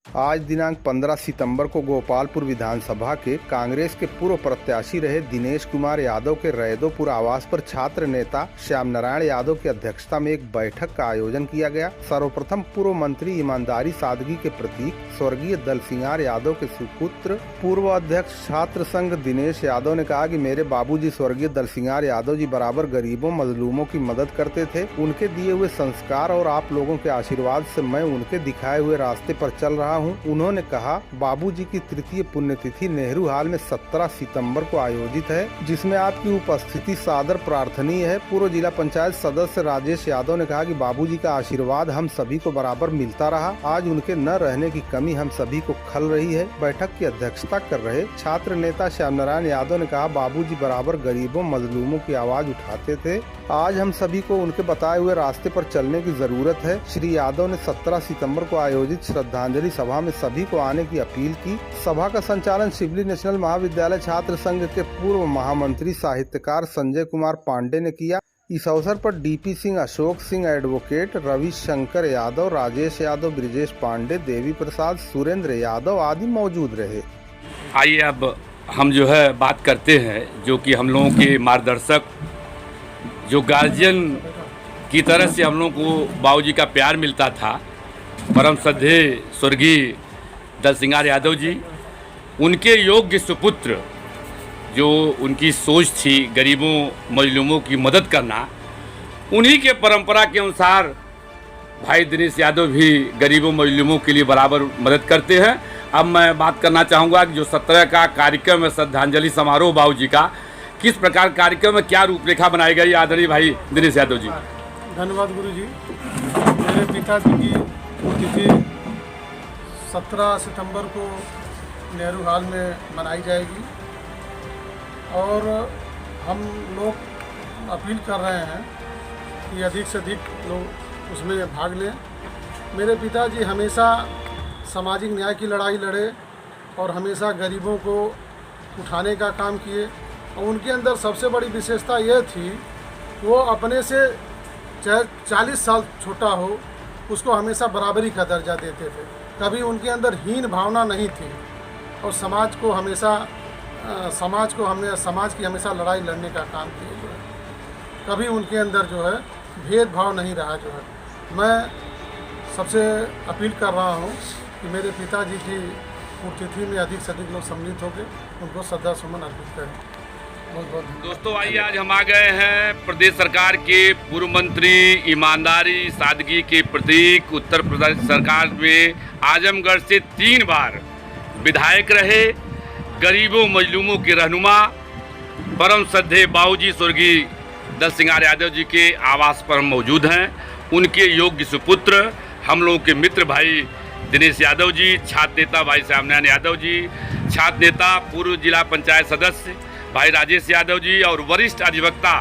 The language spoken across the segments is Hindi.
आज दिनांक 15 सितंबर को गोपालपुर विधानसभा के कांग्रेस के पूर्व प्रत्याशी रहे दिनेश कुमार यादव के रैदोपुर आवास पर छात्र नेता श्याम नारायण यादव की अध्यक्षता में एक बैठक का आयोजन किया गया। सर्वप्रथम पूर्व मंत्री ईमानदारी सादगी के प्रतीक स्वर्गीय दलसिंगार यादव के सुपुत्र पूर्व अध्यक्ष छात्र संघ दिनेश यादव ने कहा कि मेरे बाबूजी स्वर्गीय दलसिंगार यादव जी बराबर गरीबों मजलूमों की मदद करते थे। उनके दिए हुए संस्कार और आप लोगों के आशीर्वाद से मैं उनके दिखाए हुए रास्ते पर चल रहा हूं। उन्होंने कहा, बाबूजी की तृतीय पुण्यतिथि नेहरू हाल में 17 सितंबर को आयोजित है, जिसमें आपकी उपस्थिति सादर प्रार्थनीय है। पूर्व जिला पंचायत सदस्य राजेश यादव ने कहा कि बाबूजी का आशीर्वाद हम सभी को बराबर मिलता रहा। आज उनके न रहने की कमी हम सभी को खल रही है। बैठक की अध्यक्षता कर रहे छात्र नेता श्याम नारायण यादव ने कहा, बाबूजी बराबर गरीबों मजलूमों की आवाज उठाते थे। आज हम सभी को उनके बताए हुए रास्ते पर चलने की जरूरत है। श्री यादव ने 17 सितंबर को आयोजित श्रद्धांजलि सभा में सभी को आने की अपील की। सभा का संचालन सिवली नेशनल महाविद्यालय छात्र संघ के पूर्व महामंत्री साहित्यकार संजय कुमार पांडे ने किया। इस अवसर पर डीपी सिंह, अशोक सिंह, एडवोकेट रविशंकर यादव, राजेश यादव, ब्रिजेश पांडे, देवी प्रसाद, सुरेंद्र यादव आदि मौजूद रहे। आइए अब हम बात करते हैं जो कि हम लोगों के मार्गदर्शक, जो गार्जियन की तरह से हम लोगों को बाबूजी का प्यार मिलता था, परम श्रद्धेय स्वर्गीय दलसिंगार यादव जी, उनके योग्य सुपुत्र, जो उनकी सोच थी गरीबों मजलूमों की मदद करना, उन्हीं के परंपरा के अनुसार भाई दिनेश यादव भी गरीबों मजलूमों के लिए बराबर मदद करते हैं। अब मैं बात करना चाहूँगा कि जो 17 का कार्यक्रम है श्रद्धांजलि समारोह बाबूजी का, किस प्रकार कार्यक्रम में क्या रूपरेखा बनाई गई आदरणीय भाई दिनेश यादव जी। धन्यवाद गुरु जी। मेरे पिताजी की तिथि 17 सितंबर को नेहरू हाल में मनाई जाएगी और हम लोग अपील कर रहे हैं कि अधिक से अधिक लोग उसमें भाग लें। मेरे पिताजी हमेशा सामाजिक न्याय की लड़ाई लड़े और हमेशा गरीबों को उठाने का काम किए और उनके अंदर सबसे बड़ी विशेषता यह थी, वो अपने से चाहे 40 साल छोटा हो उसको हमेशा बराबरी का दर्जा देते थे। कभी उनके अंदर हीन भावना नहीं थी और समाज की हमेशा लड़ाई लड़ने का काम किए जो है। कभी उनके अंदर जो है भेदभाव नहीं रहा जो है। मैं सबसे अपील कर रहा हूँ कि मेरे पिताजी की पुण्यतिथि में अधिक से अधिक लोग सम्मिलित होकर उनको श्रद्धा सुमन अर्पित करें। बहुत बहुत दोस्तों, आइए आज हम आ गए हैं प्रदेश सरकार के पूर्व मंत्री ईमानदारी सादगी के प्रतीक, उत्तर प्रदेश सरकार में आजमगढ़ से 3 बार विधायक रहे, गरीबों मजलूमों के रहनुमा, परम श्रद्धेय बाबूजी स्वर्गीय दलसिंगार यादव जी के आवास पर हम मौजूद हैं। उनके योग्य सुपुत्र, हम लोगों के मित्र भाई दिनेश यादव जी, छात्र नेता भाई श्याम नारायण यादव जी, छात्र नेता पूर्व जिला पंचायत सदस्य भाई राजेश यादव जी और वरिष्ठ अधिवक्ता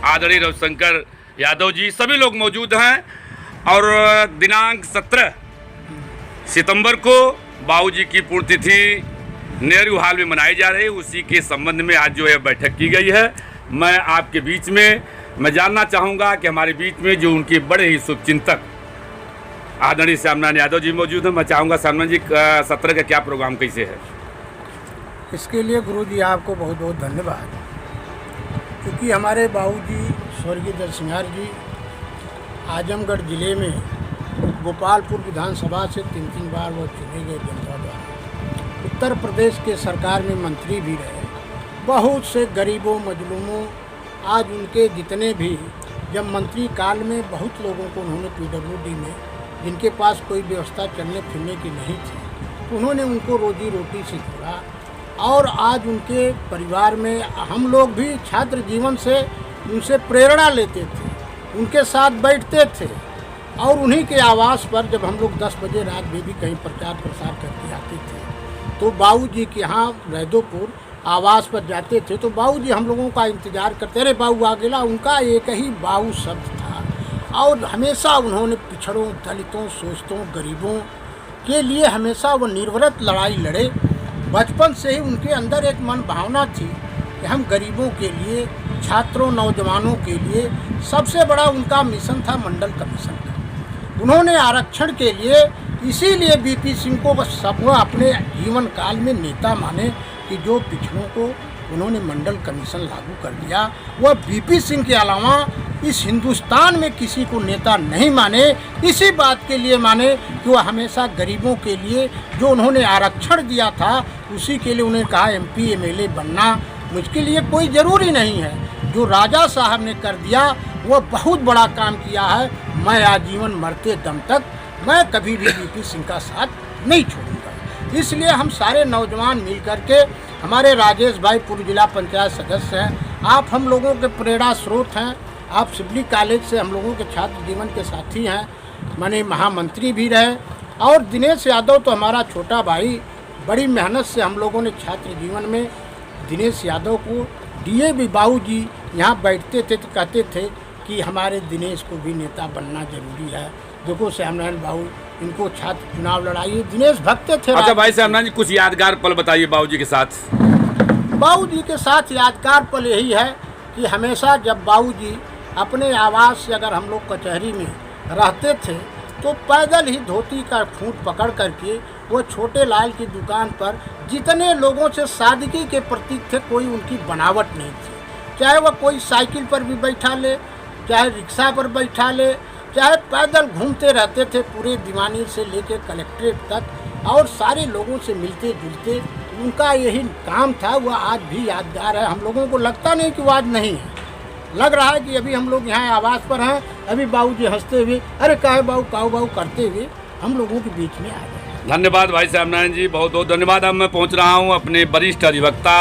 आदरणीय रविशंकर यादव जी, सभी लोग मौजूद हैं। और दिनांक 17 सितंबर को बाबूजी की पुण्यतिथि नेहरू हाल में मनाई जा रही है, उसी के संबंध में आज बैठक की गई है। मैं आपके बीच में मैं जानना चाहूँगा कि हमारे बीच में जो उनके बड़े ही शुभचिंतक आदरणीय श्याम नारायण यादव जी मौजूद हैं। मैं चाहूँगा श्याम नारायण जी, 17 का क्या प्रोग्राम कैसे है? इसके लिए गुरु जी आपको बहुत बहुत धन्यवाद, क्योंकि हमारे बाबूजी स्वर्गीय दलसिंगार जी आजमगढ़ ज़िले में गोपालपुर विधानसभा से 3 बार वो चुने गए जनता द्वारा। उत्तर प्रदेश के सरकार में मंत्री भी रहे। बहुत से गरीबों मजलूमों, आज उनके जितने भी, जब मंत्री काल में बहुत लोगों को उन्होंने PWD में, जिनके पास कोई व्यवस्था चलने फिरने की नहीं थी, तो उन्होंने उनको रोजी रोटी से जोड़ा। और आज उनके परिवार में हम लोग भी छात्र जीवन से उनसे प्रेरणा लेते थे, उनके साथ बैठते थे और उन्हीं के आवास पर जब हम लोग 10 बजे रात में भी कहीं प्रचार प्रसार करके आते थे तो बाबूजी के यहाँ रैदोपुर आवास पर जाते थे तो बाबूजी हम लोगों का इंतज़ार करते रहे। बाबू आ गेला, उनका एक ही बाबू शब्द था और हमेशा उन्होंने पिछड़ों, दलितों, शोषितों, गरीबों के लिए हमेशा वो निर्वरत लड़ाई लड़े। बचपन से ही उनके अंदर एक मन भावना थी कि हम गरीबों के लिए, छात्रों, नौजवानों के लिए सबसे बड़ा उनका मिशन था मंडल कमीशन का। उन्होंने आरक्षण के लिए इसीलिए बीपी सिंह को बस सब अपने जीवन काल में नेता माने कि जो पिछड़ों को उन्होंने मंडल कमीशन लागू कर दिया। वह बीपी सिंह के अलावा इस हिंदुस्तान में किसी को नेता नहीं माने। इसी बात के लिए माने कि वह हमेशा गरीबों के लिए जो उन्होंने आरक्षण दिया था उसी के लिए उन्हें कहा MP MLA बनना मुझके लिए कोई ज़रूरी नहीं है। जो राजा साहब ने कर दिया वह बहुत बड़ा काम किया है। मैं आजीवन मरते दम तक मैं कभी भी बीपी सिंह का साथ नहीं छोड़ूंगा। इसलिए हम सारे नौजवान मिल करके, हमारे राजेश भाई पूर्व जिला पंचायत सदस्य हैं, आप हम लोगों के प्रेरणा स्रोत हैं, आप सिवली कॉलेज से हम लोगों के छात्र जीवन के साथी हैं, माने महामंत्री भी रहे। और दिनेश यादव तो हमारा छोटा भाई, बड़ी मेहनत से हम लोगों ने छात्र जीवन में दिनेश यादव को DAV बाबू जी यहाँ बैठते थे तो कहते थे कि हमारे दिनेश को भी नेता बनना जरूरी है। देखो श्यामनारायण बाबू, इनको छात्र चुनाव लड़ाई, दिनेश भक्त थे। अच्छा भाई श्यामनारायण जी, कुछ यादगार पल बताइए बाबूजी के साथ। बाबूजी के साथ यादगार पल यही है कि हमेशा जब बाबूजी अपने आवास से अगर हम लोग कचहरी में रहते थे तो पैदल ही धोती का खूंट पकड़ करके वो छोटे लाल की दुकान पर जितने लोगों से सादगी के प्रतीक थे, कोई उनकी बनावट नहीं थी। चाहे वह कोई साइकिल पर भी बैठा ले, चाहे रिक्शा पर बैठा ले, चाहे पैदल घूमते रहते थे पूरे दीवानी से लेकर कलेक्ट्रेट तक, और सारे लोगों से मिलते जुलते उनका यही काम था। वह आज भी यादगार है। हम लोगों को लगता नहीं कि वो आज नहीं है, लग रहा है कि अभी हम लोग यहाँ आवास पर हैं, अभी बाबूजी हंसते हुए अरे काहे बाबू काऊ बाबू करते हुए हम लोगों के बीच में आ गए। धन्यवाद भाई श्यामनारायण जी, बहुत बहुत धन्यवाद। अब मैं पहुँच रहा हूँ अपने वरिष्ठ अधिवक्ता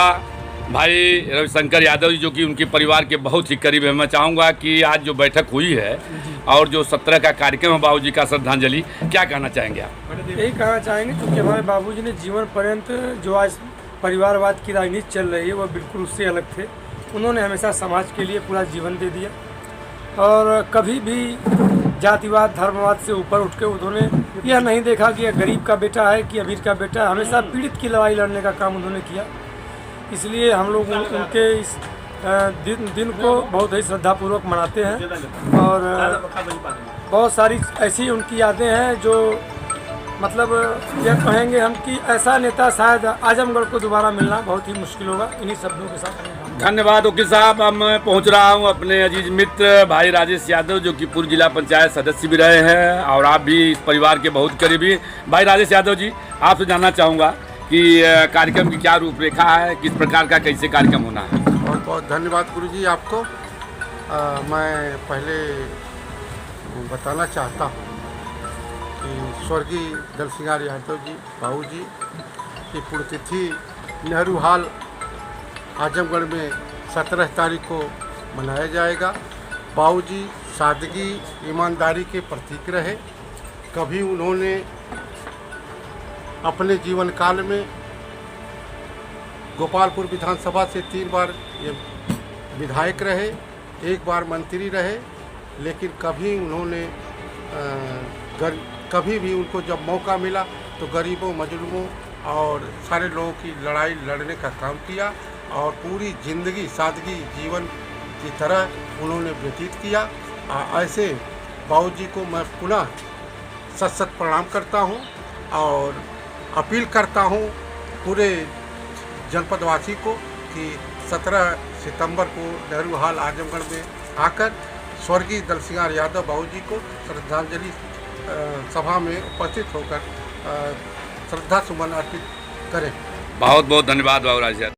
भाई रविशंकर यादव जी, जो कि उनके परिवार के बहुत ही करीब है। मैं चाहूँगा कि आज जो बैठक हुई है और जो 17 का कार्यक्रम है बाबूजी का श्रद्धांजलि, क्या कहना चाहेंगे आप? यही कहना चाहेंगे क्योंकि हमारे बाबूजी ने जीवन पर्यंत जो आज परिवारवाद की राजनीति चल रही है वह बिल्कुल उससे अलग थे। उन्होंने हमेशा समाज के लिए पूरा जीवन दे दिया और कभी भी जातिवाद धर्मवाद से ऊपर उठ के उन्होंने यह नहीं देखा कि यह गरीब का बेटा है कि अमीर का बेटा है। हमेशा पीड़ित की लड़ाई लड़ने का काम उन्होंने किया। इसलिए हम लोग उनके इस दिन को बहुत ही श्रद्धापूर्वक मनाते हैं और बहुत सारी ऐसी उनकी यादें हैं जो मतलब यह कहेंगे हम कि ऐसा नेता शायद आजमगढ़ को दोबारा मिलना बहुत ही मुश्किल होगा। इन्हीं शब्दों के साथ धन्यवाद वकील साहब। अब मैं पहुंच रहा हूं अपने अजीज मित्र भाई राजेश यादव, जो कि पूर्व जिला पंचायत सदस्य भी रहे हैं और आप भी इस परिवार के बहुत करीबी। भाई राजेश यादव जी, आपसे जानना चाहूँगा कि कार्यक्रम की क्या रूपरेखा है, किस प्रकार का कैसे कार्यक्रम होना है? बहुत बहुत धन्यवाद गुरुजी आपको। मैं पहले बताना चाहता हूँ कि स्वर्गीय दलसिंगार यादव जी बाबू जी की पुण्यतिथि नेहरू हॉल आजमगढ़ में 17 तारीख को मनाया जाएगा। बाबू जी सादगी ईमानदारी के प्रतीक रहे। कभी उन्होंने अपने जीवन काल में गोपालपुर विधानसभा से 3 बार ये विधायक रहे, 1 बार मंत्री रहे, लेकिन कभी उन्होंने कभी भी उनको जब मौका मिला तो गरीबों मजलूमों और सारे लोगों की लड़ाई लड़ने का काम किया और पूरी ज़िंदगी सादगी जीवन की तरह उन्होंने व्यतीत किया। ऐसे बाबूजी को मैं पुनः सत प्रणाम करता हूँ और अपील करता हूँ पूरे जनपदवासी को कि 17 सितंबर को नेहरू हॉल आजमगढ़ में आकर स्वर्गीय दलसिंगार यादव बाबूजी को श्रद्धांजलि सभा में उपस्थित होकर श्रद्धा सुमन अर्पित करें। बहुत बहुत धन्यवाद बाबू राज।